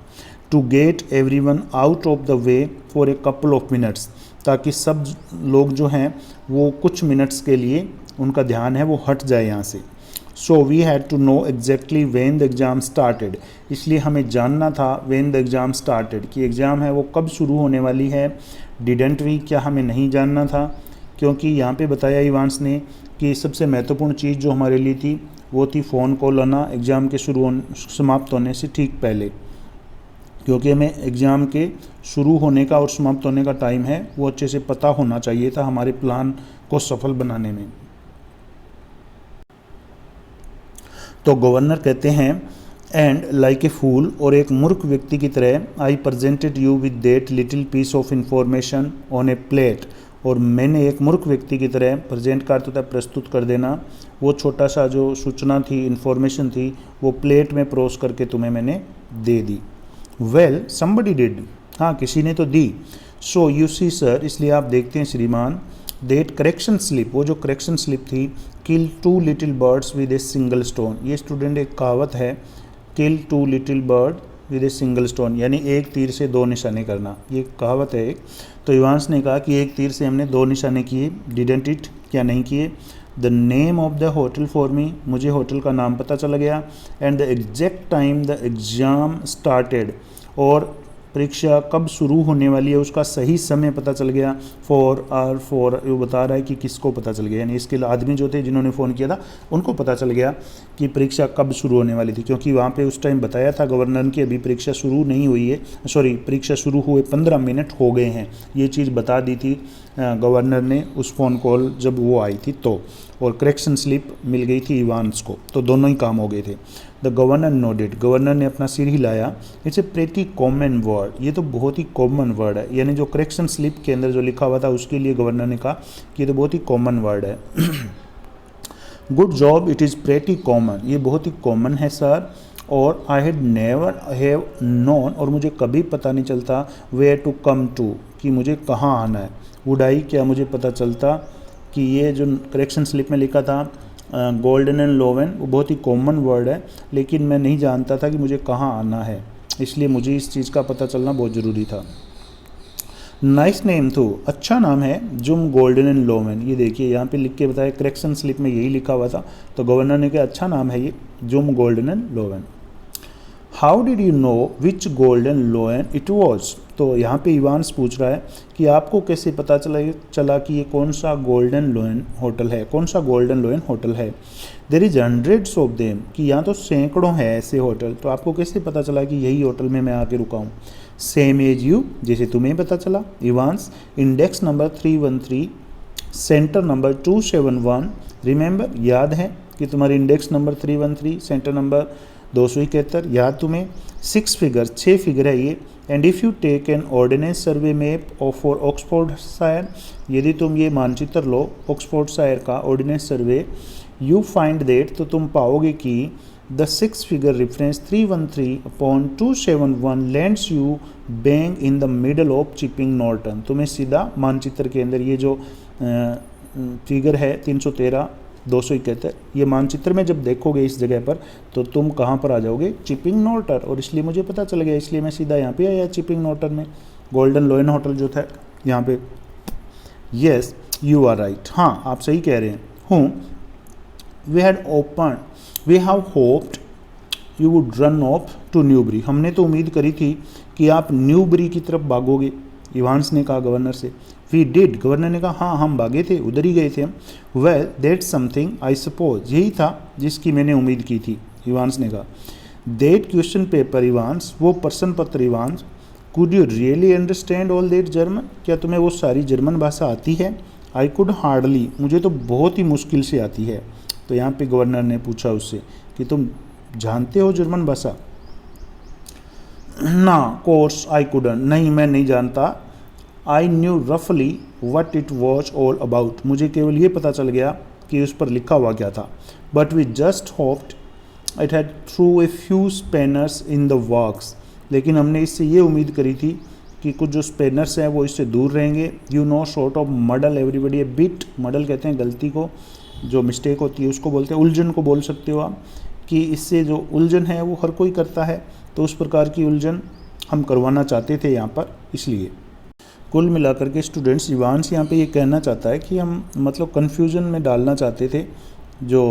To get everyone out of the way for a couple of minutes, ताकि सब लोग जो हैं वो कुछ मिनट्स के लिए उनका ध्यान है वो हट जाए यहाँ से। So we had to know exactly when the exam started, इसलिए हमें जानना था व्हेन द एग्ज़ाम स्टार्टेड कि एग्ज़ाम है वो कब शुरू होने वाली है। डिडेंट वी, क्या हमें नहीं जानना था, क्योंकि यहाँ पे बताया इवांस ने कि सबसे महत्वपूर्ण चीज़ जो हमारे लिए थी वो थी फ़ोन कॉल आना एग्ज़ाम के समाप्त होने से ठीक पहले, क्योंकि हमें एग्ज़ाम के शुरू होने का और समाप्त होने का टाइम है वो अच्छे से पता होना चाहिए था हमारे प्लान को सफल बनाने में। तो गवर्नर कहते हैं एंड लाइक ए फूल, और एक मूर्ख व्यक्ति की तरह I presented you with that little piece of information on a plate, और मैंने एक मूर्ख व्यक्ति की तरह प्रेजेंट कर होता है प्रस्तुत कर देना, वो छोटा सा जो सूचना थी इन्फॉर्मेशन थी वो प्लेट में परोस करके तुम्हें मैंने दे दी। वेल समबडी डिड, हाँ किसी ने तो दी। सो यू सी सर, इसलिए आप देखते हैं श्रीमान, दैट करेक्शन स्लिप, वो जो करेक्शन स्लिप थी, किल 2 little birds with a single stone, ये स्टूडेंट एक कहावत है, किल 2 little bird with a single stone, यानी एक तीर से 2 निशाने करना, ये कहावत है एक। तो इवांस ने कहा कि एक तीर से हमने 2 निशाने किए। डिडेंट इट, क्या नहीं किए। The name of the hotel for me, मुझे होटल का नाम पता चला गया। And the exact time the exam started, और परीक्षा कब शुरू होने वाली है उसका सही समय पता चल गया। फॉर वो बता रहा है कि किसको पता चल गया, यानी इसके आदमी जो थे जिन्होंने फ़ोन किया था उनको पता चल गया कि परीक्षा कब शुरू होने वाली थी, क्योंकि वहाँ पे उस टाइम बताया था गवर्नर की अभी परीक्षा शुरू नहीं हुई है, सॉरी परीक्षा शुरू हुए 15 मिनट हो गए हैं, ये चीज़ बता दी थी गवर्नर ने उस फ़ोन कॉल जब वो आई थी तो। और करेक्शन स्लिप मिल गई थी इवांस को, तो दोनों ही काम हो गए थे। द गवर्नर नोडेड, गवर्नर ने अपना सिर हिलाया। It's a pretty common word, ये तो बहुत ही कॉमन वर्ड है, यानी जो करेक्शन स्लिप के अंदर जो लिखा हुआ था उसके लिए गवर्नर ने कहा कि ये तो बहुत ही कॉमन वर्ड है। Good job, it is pretty common, ये बहुत ही कॉमन है सर। और I had never have known, और मुझे कभी पता नहीं चलता वेयर टू कम टू, कि मुझे कहाँ आना है। वुड आई, क्या मुझे पता चलता कि ये जो करेक्शन स्लिप में लिखा था गोल्डन एंड लोवन, वो बहुत ही कॉमन वर्ड है, लेकिन मैं नहीं जानता था कि मुझे कहाँ आना है, इसलिए मुझे इस चीज़ का पता चलना बहुत ज़रूरी था। नाइस नेम तो, अच्छा नाम है, जुम गोल्डन एंड लोवन, ये देखिए यहाँ पे लिख के बताया, करेक्शन स्लिप में यही लिखा हुआ था, तो गवर्नर ने कहा अच्छा नाम है ये, जुम Golden and Lion. How did you know which Golden Lion it was, तो यहाँ पे इवांस पूछ रहा है कि आपको कैसे पता चला कि ये कौन सा गोल्डन लोन होटल है, कौन सा गोल्डन लोन होटल है। There is hundreds of them, कि यहाँ तो सैकड़ों हैं ऐसे होटल, तो आपको कैसे पता चला कि यही होटल में मैं आके रुका हूँ। सेम एज यू, जैसे तुम्हें पता चला। Evans, index number 313, centre number 271, remember, याद है कि तुम्हारी इंडेक्स नंबर 313, सेंटर नंबर 271, याद तुम्हें। 6 फिगर, 6 फिगर है ये। And if you take an Ordnance Survey map of for Oxfordshire, यदि तुम ये मानचित्र लो ऑक्सफोर्डशायर का Ordnance Survey, you find that, तो तुम पाओगे कि the 6 figure reference 313/271 lands you bang in the middle of Chipping Norton, तुम्हें सीधा मानचित्र के अंदर ये जो फिगर है 313 271, ये मानचित्र में जब देखोगे इस जगह पर तो तुम कहाँ पर आ जाओगे, चिपिंग नॉर्टन। और इसलिए मुझे पता चल गया, इसलिए मैं सीधा यहाँ पे आया चिपिंग नॉर्टन में, गोल्डन लोन होटल जो था यहाँ पे। येस यू आर राइट, हाँ आप सही कह रहे हैं। हूँ we have hoped you would run off to Newbury, हमने तो उम्मीद करी थी कि आप न्यूबरी की तरफ भागोगे, इवांस ने कहा गवर्नर से। वी डिड, गवर्नर ने कहा हाँ हम भागे थे, उधर ही गए थे हम। Well that's something I suppose, यही था जिसकी मैंने उम्मीद की थी, इवांस ने कहा। दैट क्वेश्चन पेपर इवांस, वो प्रश्न पत्र Evans, could you really understand all that German, क्या तुम्हें वो सारी जर्मन भाषा आती है? आई कुड हार्डली, मुझे तो बहुत ही मुश्किल से आती है। तो यहाँ पे गवर्नर ने पूछा उससे कि तुम जानते हो जर्मन भाषा? ना कोर्स आई कुडन, नहीं मैं नहीं जानता। आई न्यू रफली what it was all about, मुझे केवल ये पता चल गया कि उस पर लिखा हुआ क्या था। But we just hoped it had threw a few spanners in the works, लेकिन हमने इससे ये उम्मीद करी थी कि कुछ जो स्पेनर्स हैं वो इससे दूर रहेंगे। You know sort of muddle everybody a bit, muddle कहते हैं गलती को, जो मिस्टेक होती है उसको बोलते हैं, उलझन को बोल सकते हो आप, कि इससे जो उलझन है वो हर कोई करता है, तो उस प्रकार की उलझन हम करवाना चाहते थे यहाँ पर, इसलिए। कुल मिलाकर के स्टूडेंट्स, इवांस यहाँ पे ये कहना चाहता है कि हम मतलब कन्फ्यूजन में डालना चाहते थे जो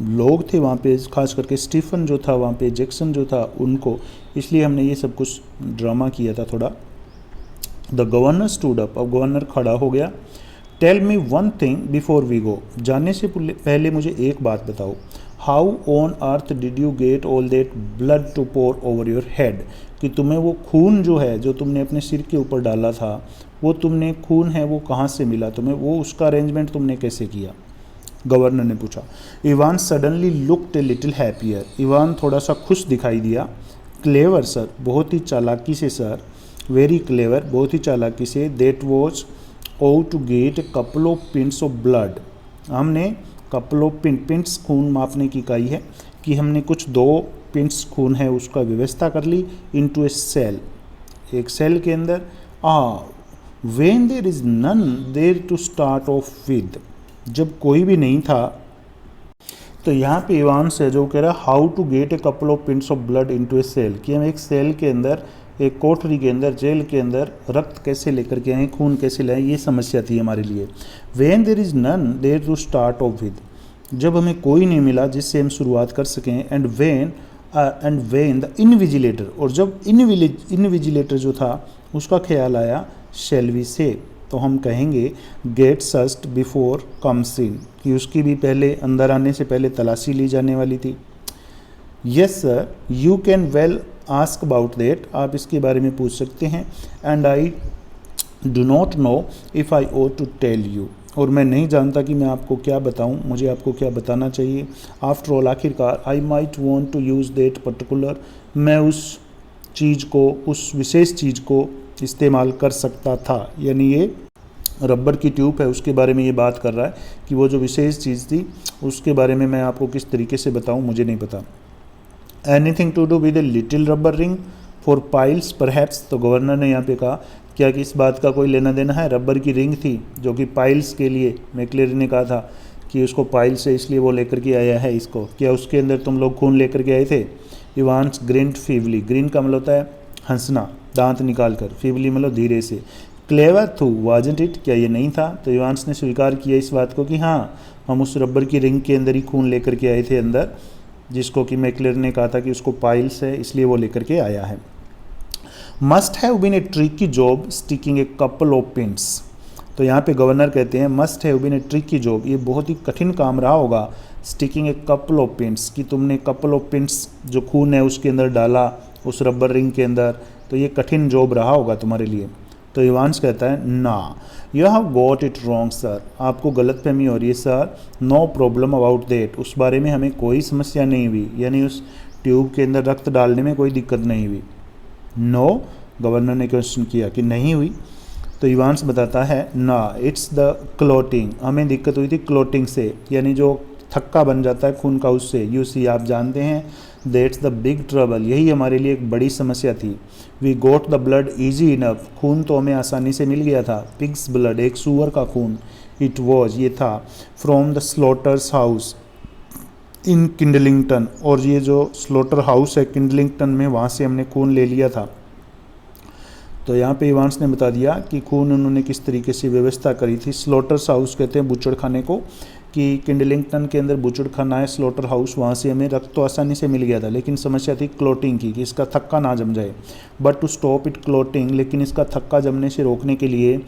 लोग थे वहाँ पे, खास करके स्टीफन जो था वहाँ पे, जैक्सन जो था उनको, इसलिए हमने ये सब कुछ ड्रामा किया था थोड़ा। द गवर्नर स्टूड अप, अब गवर्नर खड़ा हो गया। Tell me one thing before we go, जाने से पहले मुझे एक बात बताओ। How on earth did you get all that blood to pour over your head, कि तुम्हें वो खून जो है जो तुमने अपने सिर के ऊपर डाला था, वो तुमने खून है वो कहाँ से मिला तुम्हें, वो उसका अरेंजमेंट तुमने कैसे किया? गवर्नर ने पूछा। Ivan suddenly looked a little happier, Ivan थोड़ा सा खुश दिखाई दिया। क्लेवर सर, बहुत ही चालाकी से सर, वेरी क्लेवर, बहुत ही चालाकी से। That was oh to get a couple of pints of blood, हमने कपल ऑफ पिंट्स खून मापने की इकाई है, कि हमने कुछ 2 पिंट्स खून है उसका व्यवस्था कर ली। इनटू ए सेल, एक सेल के अंदर। When there is none there to start off with, जब कोई भी नहीं था। तो यहाँ पे इवांस है जो कह रहा है how to get a couple of pints of blood into a cell, कि हम एक सेल के अंदर, एक कोठरी के अंदर, जेल के अंदर रक्त कैसे लेकर के आए, खून कैसे लाएं, ये समस्या थी हमारे लिए। When there is none there to start off with, जब हमें कोई नहीं मिला जिससे हम शुरुआत कर सकें। एंड व्हेन द इनविजिलेटर, और जब इनविजिलेटर जो था उसका ख्याल आया, शैल वी से, तो हम कहेंगे get searched before comes in, कि उसकी भी पहले अंदर आने से पहले तलाशी ली जाने वाली थी। Yes sir, you can well ask about that, आप इसके बारे में पूछ सकते हैं। And I do not know if I ought to tell you, और मैं नहीं जानता कि मैं आपको क्या बताऊं, मुझे आपको क्या बताना चाहिए। आफ्टर ऑल, आखिरकार, I might want to use that particular, मैं उस चीज़ को, उस विशेष चीज़ को इस्तेमाल कर सकता था, यानी ये रबर की ट्यूब है उसके बारे में ये बात कर रहा है कि वो जो विशेष चीज़ थी उसके बारे में मैं आपको किस तरीके से बताऊं, मुझे नहीं पता। Anything to do with a little rubber ring for piles perhaps, तो गवर्नर ने यहाँ पे कहा क्या कि इस बात का कोई लेना देना है, रबर की रिंग थी जो कि पाइल्स के लिए, मैक्लेरी ने कहा था कि उसको पाइल से इसलिए वो लेकर के आया है इसको, क्या उसके अंदर तुम लोग खून लेकर के आए थे? इवांस ग्रिंड फीवली, ग्रीन का मतलब होता है हंसना, दांत निकाल कर, फीवली मतलब धीरे से। क्लेवर थू वाजंट इट, क्या ये नहीं था? तो इवांस ने स्वीकार किया इस बात को कि हाँ, हम उस रबर की रिंग के अंदर ही खून लेकर के आए थे अंदर, जिसको कि मैक्लेर ने कहा था कि उसको पाइल्स है इसलिए वो लेकर के आया है। Must have been a tricky job sticking a couple of pins, तो यहाँ पे गवर्नर कहते हैं must have been a tricky job, ये बहुत ही कठिन काम रहा होगा। Sticking a couple of pins, कि तुमने कपल ऑफ पिंस जो खून है उसके अंदर डाला उस रबर रिंग के अंदर, तो ये कठिन जॉब रहा होगा तुम्हारे लिए। तो इवांस कहता है ना, you have got it wrong sir, आपको गलतफहमी हो रही है sir. No problem about that, उस बारे में हमें कोई समस्या नहीं हुई, यानी उस ट्यूब के अंदर रक्त डालने में कोई दिक्कत नहीं हुई। नो, गवर्नर ने क्वेश्चन किया कि नहीं हुई, तो इवांस बताता है ना, इट्स द क्लोटिंग, हमें दिक्कत हुई थी क्लोटिंग से, यानी जो थक्का बन जाता है खून का उससे। यू सी, आप जानते हैं, दैट्स द बिग ट्रबल, यही हमारे लिए एक बड़ी समस्या थी। We got the blood easy enough, खून तो हमें आसानी से मिल गया था। पिग्स ब्लड, एक सूअर का खून। इट वॉज, ये था, फ्रॉम द स्लॉटर्स हाउस इन किंडलिंगटन, और ये जो स्लॉटर हाउस है किंडलिंगटन में, वहाँ से हमने खून ले लिया था। तो यहाँ पे इवांस ने बता दिया कि खून उन्होंने किस तरीके से व्यवस्था करी थी। स्लॉटर्स हाउस कहते हैं बूचड़ खाने को, कि किंडलिंगटन के अंदर बूचड़ खाना है, स्लॉटर हाउस, वहाँ से हमें रक्त तो आसानी से मिल गया था, लेकिन समस्या थी क्लोटिंग की, कि इसका थक्का ना जम जाए। But to stop it clotting, लेकिन इसका थक्का जमने से रोकने के लिए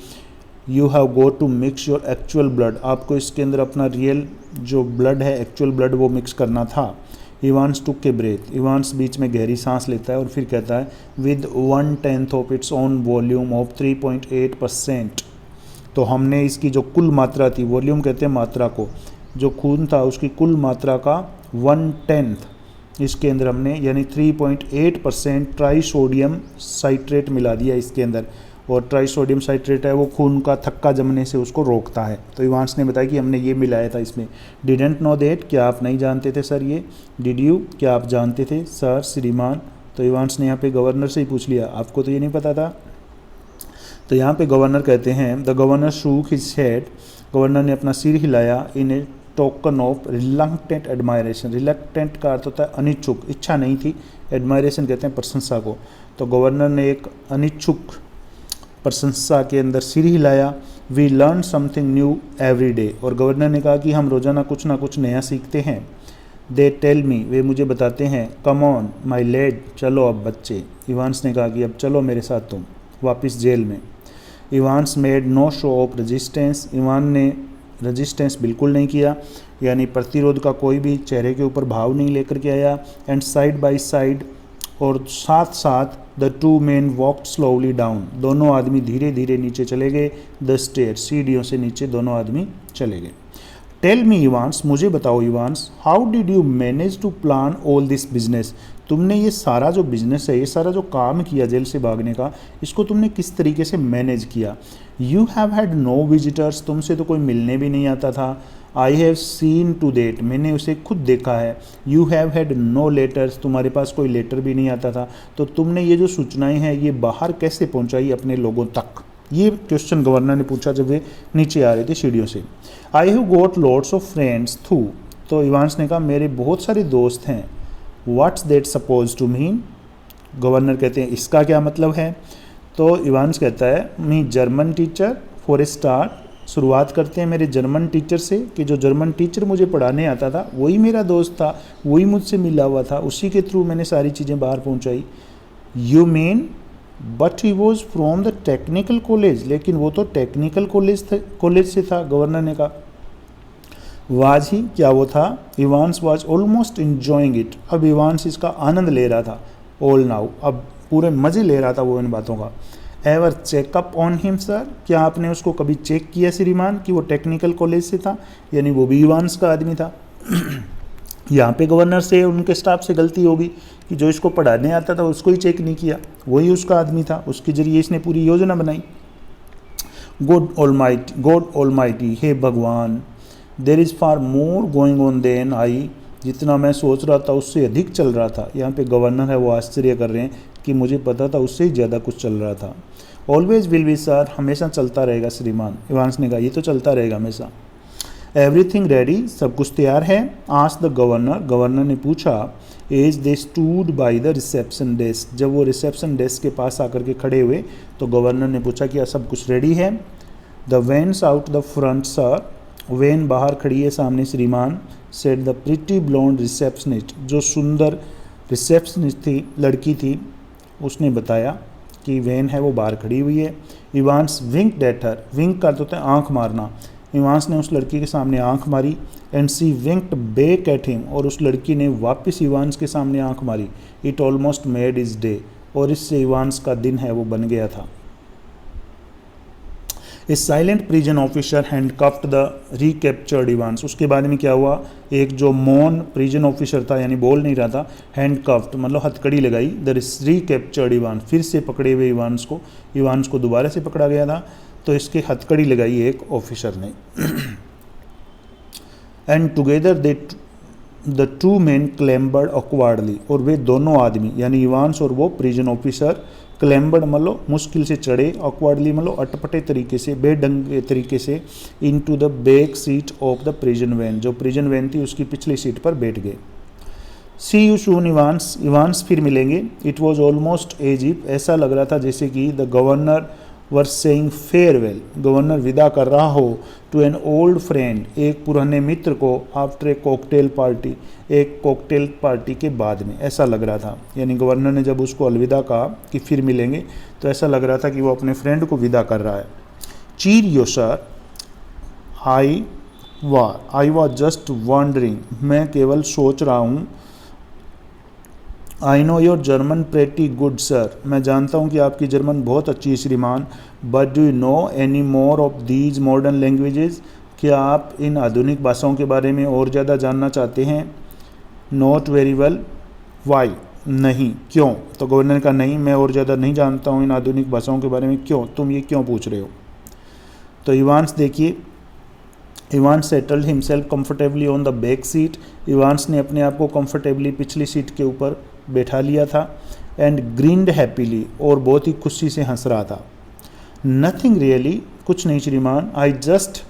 you have go to mix your actual blood, आपको इसके अंदर अपना रियल जो ब्लड है, एक्चुअल ब्लड, वो मिक्स करना था। Evans took a breath, Evans बीच में गहरी सांस लेता है और फिर कहता है with 1/10 of its own volume of 3.8%। तो हमने इसकी जो कुल मात्रा थी, वॉल्यूम कहते हैं मात्रा को, जो खून था उसकी कुल मात्रा का 1/10 इसके अंदर हमने यानी 3.8% ट्राइसोडियम साइट्रेट मिला दिया इसके अंदर। और ट्राइसोडियम साइट्रेट है वो खून का थक्का जमने से उसको रोकता है। तो इवांस ने बताया कि हमने ये मिलाया था इसमें। डिडेंट नो दैट, क्या आप नहीं जानते थे सर ये? डिड यू, क्या आप जानते थे? सर, श्रीमान। तो इवांस ने यहाँ पे गवर्नर से ही पूछ लिया, आपको तो ये नहीं पता था। तो यहाँ पे गवर्नर कहते हैं the governor shook his head, governor ने अपना सिर हिलाया in a token of reluctant admiration. Reluctant का अर्थ होता है अनिच्छुक, इच्छा नहीं थी। एडमायरेशन कहते हैं प्रशंसा को। तो गवर्नर ने एक अनिच्छुक प्रशंसा के अंदर सिर हिलाया। We learn something new every day, और गवर्नर ने कहा कि हम रोज़ाना कुछ ना कुछ नया सीखते हैं। दे टेल मी, वे मुझे बताते हैं। कम ऑन माई लेड, चलो अब बच्चे। इवांस ने कहा कि अब चलो मेरे साथ तुम वापस जेल में। Evans made no show of resistance, Evan ने रेजिस्टेंस बिल्कुल नहीं किया, यानी प्रतिरोध का कोई भी चेहरे के ऊपर भाव नहीं लेकर के आया। एंड साइड बाई साइड, और साथ साथ the two main walked slowly down, दोनों आदमी धीरे धीरे नीचे चले गए। द स्टेयर, सीढ़ियों से नीचे दोनों आदमी चले गए। टेल मी इवांस, मुझे बताओ Evans, how did you manage to plan all this business, तुमने ये सारा जो बिजनेस है, ये सारा जो काम किया जेल से भागने का, इसको तुमने किस तरीके से मैनेज किया? You have had no visitors, तुमसे तो कोई मिलने भी नहीं आता था। I have seen to that, मैंने उसे खुद देखा है। You have had no letters, तुम्हारे पास कोई लेटर भी नहीं आता था। तो तुमने ये जो सूचनाएं हैं ये बाहर कैसे पहुंचाई अपने लोगों तक? ये क्वेश्चन गवर्नर ने पूछा जब वे नीचे आ रहे थे सीढ़ियों से। I have got lots of friends through, तो इवांस ने कहा मेरे बहुत सारे दोस्त हैं। What's that suppose to mean, governor कहते हैं इसका क्या मतलब है? तो इवांस कहता है me German teacher for a start, शुरुआत करते हैं मेरे जर्मन टीचर से, कि जो जर्मन टीचर मुझे पढ़ाने आता था वही मेरा दोस्त था, वही मुझसे मिला हुआ था, उसी के थ्रू मैंने सारी चीज़ें बाहर पहुंचाई। You mean but he was from the technical college, लेकिन वो तो टेक्निकल कॉलेज से था, गवर्नर ने कहा। वाज ही, क्या वो था? Evans was almost enjoying it, अब इवांस इसका आनंद ले रहा था। ऑल नाउ, अब पूरे मज़े ले रहा था वो इन बातों का। Ever checkup on him sir, क्या आपने उसको कभी चेक किया श्रीमान कि वो टेक्निकल कॉलेज से था, यानी वो भी इवांस का आदमी था? यहाँ पे गवर्नर से, उनके स्टाफ से गलती होगी कि जो इसको पढ़ाने आता था उसको ही चेक नहीं किया, वही उसका आदमी था, उसके जरिए इसने पूरी योजना बनाई। गॉड ऑलमाइटी, हे भगवान, there is far more going on than I, जितना मैं सोच रहा था उससे अधिक चल रहा था। यहाँ पे गवर्नर है वो आश्चर्य कर रहे हैं कि मुझे पता था उससे ही ज़्यादा कुछ चल रहा था। ऑलवेज विल बी सर, हमेशा चलता रहेगा श्रीमान। इवांस ने कहा ये तो चलता रहेगा हमेशा। एवरीथिंग रेडी, सब कुछ तैयार है? आस्क्ड द गवर्नर, गवर्नर ने पूछा। As they stood by the reception desk, जब वो रिसेप्शन डेस्क के पास आकर के खड़े हुए तो गवर्नर ने पूछा क्या सब कुछ रेडी है? The vans out the front sir, van बाहर खड़ी है सामने श्रीमान। Said the pretty blonde receptionist, जो सुंदर रिसेप्शनिस्ट थी, लड़की थी, उसने बताया कि वैन है वो बाहर खड़ी हुई है। इवांस विंक्ड एट हर, विंक का अर्थ होता है आँख मारना। इवांस ने उस लड़की के सामने आँख मारी। And she winked back at him, और उस लड़की ने वापस इवांस के सामने आँख मारी। It almost made is day, और इससे इवांस का दिन है वो बन गया था। A silent prison officer handcuffed the recaptured Evans, उसके बाद में क्या हुआ? एक जो मौन प्रिजन ऑफिसर था, यानी बोल नहीं रहा था, हैंडकफ्ड मतलब हथकड़ी लगाई, द रिकैप्चर्ड इवांस, फिर से पकड़े हुए इवांस को दोबारा से पकड़ा गया था, तो इसके हथकड़ी लगाई एक ऑफिसर ने। And together the two men clambered awkwardly, और वे दोनों आदमी यानी इवांस और वो प्रिजन ऑफिसर, क्लैम्बर्ड मतलब मुश्किल से चढ़े, ऑकवर्डली मतलब अटपटे तरीके से, बेढंगे तरीके से, into the back seat of the prison van, जो प्रिजन वैन थी उसकी पिछली सीट पर बैठ गए। See you soon Evans, Evans फिर मिलेंगे। It was almost as if, ऐसा लग रहा था जैसे कि the governor were saying farewell, governor विदा कर रहा हो, टू एन ओल्ड फ्रेंड, एक पुराने मित्र को, आफ्टर ए कॉकटेल पार्टी, एक कॉकटेल पार्टी के बाद में, ऐसा लग रहा था। यानी गवर्नर ने जब उसको अलविदा कहा कि फिर मिलेंगे, तो ऐसा लग रहा था कि वो अपने फ्रेंड को विदा कर रहा है। Cheerio sir, I was just wondering, मैं केवल सोच रहा हूँ। I know your German pretty good sir, मैं जानता हूँ कि आपकी जर्मन बहुत अच्छी है श्रीमान। But do you know any more of these modern languages, क्या आप इन आधुनिक भाषाओं के बारे में और ज़्यादा जानना चाहते हैं? नॉट वेरी वेल, वाई, नहीं, क्यों? तो गवर्नर ने कहा नहीं, मैं और ज़्यादा नहीं जानता हूँ इन आधुनिक भाषाओं के बारे में, क्यों, तुम ये क्यों पूछ रहे हो? तो इवांस देखिए, Evans settled himself comfortably on the back seat, Evans ने अपने आप को कंफर्टेबली पिछली सीट के ऊपर बैठा लिया था। एंड ग्रीन्ड हैप्पीली, और बहुत ही खुशी से हंस रहा था। नथिंग रियली, कुछ नहीं श्रीमान। I just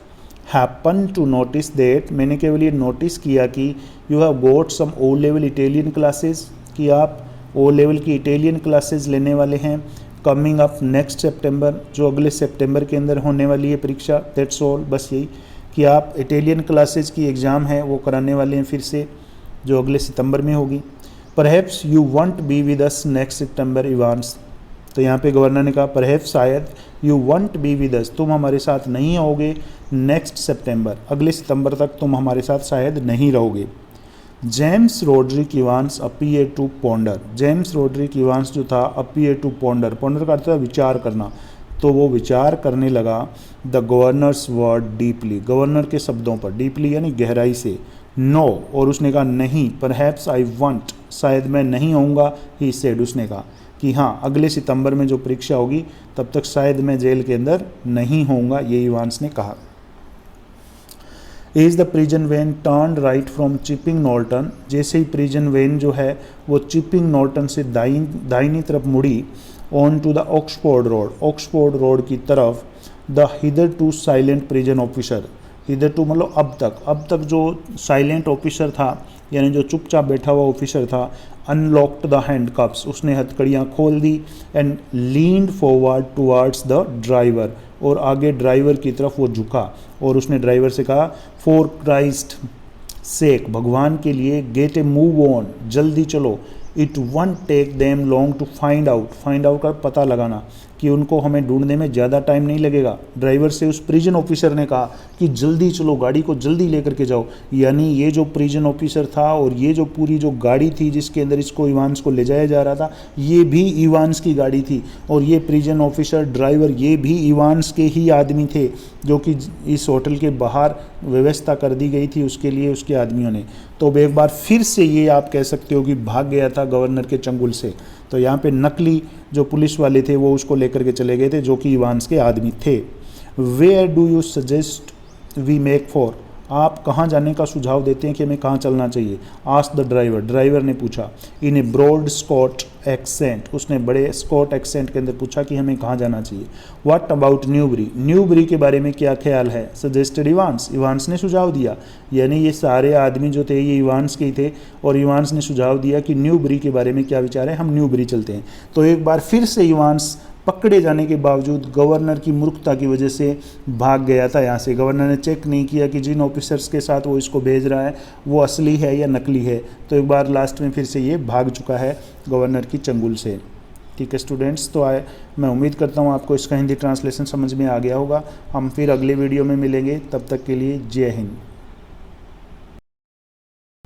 happen to notice that, मैंने केवल ये नोटिस किया कि you have got some O level Italian classes, कि आप ओ लेवल की इटालियन क्लासेस लेने वाले हैं। कमिंग अप नेक्स्ट सितंबर, जो अगले सितंबर के अंदर होने वाली है परीक्षा। दैट्स ऑल, बस यही कि आप इटालियन क्लासेस की एग्ज़ाम है वो कराने वाले हैं फिर से, जो अगले सितंबर में होगी। Perhaps you want be with us next September Evans, तो यहाँ पे गवर्नर ने कहा परहैप्स शायद, you want be with us, तुम हमारे साथ नहीं होगे नेक्स्ट सितंबर, अगले सितंबर तक तुम हमारे साथ शायद नहीं रहोगे। James Roderick Evans appear to ponder, James Roderick Evans जो था अपीयर टू पॉन्डर, पॉन्डर का अर्थ है विचार करना, तो वो विचार करने लगा। The governors word deeply, governor के शब्दों पर, डीपली यानी गहराई से। नो, और उसने कहा नहीं। परहैप्स आई वांट, शायद मैं नहीं होऊंगा। ही सेड, उसने कहा कि हाँ अगले सितंबर में जो परीक्षा होगी तब तक शायद मैं जेल के अंदर नहीं होऊंगा, ये इवांस ने कहा। Is the prison van turn right from Chipping Norton, जैसे ही प्रिजन वैन जो है वो चिपिंग नॉर्टन से दाहिनी तरफ मुड़ी, on to the Oxford road, Oxford road की तरफ। The hitherto silent prison officer, hitherto मतलब अब तक जो साइलेंट ऑफिसर था, यानी जो चुपचाप बैठा हुआ ऑफिसर था, अनलॉक्ड द हैंडकप्स, उसने हथकड़ियाँ खोल दी। And leaned forward towards the driver, और आगे ड्राइवर की तरफ वो झुका और उसने ड्राइवर से कहा फॉर क्राइस्ट सेक, भगवान के लिए, गेट ए मूव ऑन, जल्दी चलो। It won't take them long to find out, find out का पता लगाना, कि उनको हमें ढूंढने में ज़्यादा टाइम नहीं लगेगा। ड्राइवर से उस प्रिजन ऑफिसर ने कहा कि जल्दी चलो, गाड़ी को जल्दी लेकर के जाओ। यानी ये जो प्रिजन ऑफिसर था और ये जो पूरी जो गाड़ी थी जिसके अंदर इसको इवांस को ले जाया जा रहा था, ये भी इवांस की गाड़ी थी। और ये प्रिजन ऑफिसर ड्राइवर ये भी इवांस के ही आदमी थे, जो कि इस होटल के बाहर व्यवस्था कर दी गई थी उसके लिए, उसके आदमियों ने। तो एक बार फिर से ये आप कह सकते हो कि भाग गया था गवर्नर के चंगुल से। तो यहाँ पे नकली जो पुलिस वाले थे वो उसको लेकर के चले गए थे, जो कि इवांस के आदमी थे। Where do you suggest we make for, आप कहाँ जाने का सुझाव देते हैं कि हमें कहाँ चलना चाहिए? आस्क द ड्राइवर, ड्राइवर ने पूछा। इन ए ब्रॉड स्कॉट एक्सेंट, उसने बड़े स्कॉट एक्सेंट के अंदर पूछा कि हमें कहाँ जाना चाहिए। व्हाट अबाउट न्यूबरी, न्यूबरी के बारे में क्या ख्याल है? सजेस्टेड इवांस, इवांस ने सुझाव दिया। यानी ये सारे आदमी जो थे ये इवांस के ही थे, और इवांस ने सुझाव दिया कि न्यूबरी के बारे में क्या विचार है, हम न्यूबरी चलते हैं। तो एक बार फिर से इवांस पकड़े जाने के बावजूद गवर्नर की मूर्खता की वजह से भाग गया था यहाँ से। गवर्नर ने चेक नहीं किया कि जिन ऑफिसर्स के साथ वो इसको भेज रहा है वो असली है या नकली है। तो एक बार लास्ट में फिर से ये भाग चुका है गवर्नर की चंगुल से। ठीक है स्टूडेंट्स, तो मैं उम्मीद करता हूँ आपको इसका हिंदी ट्रांसलेशन समझ में आ गया होगा। हम फिर अगले वीडियो में मिलेंगे, तब तक के लिए जय हिंद।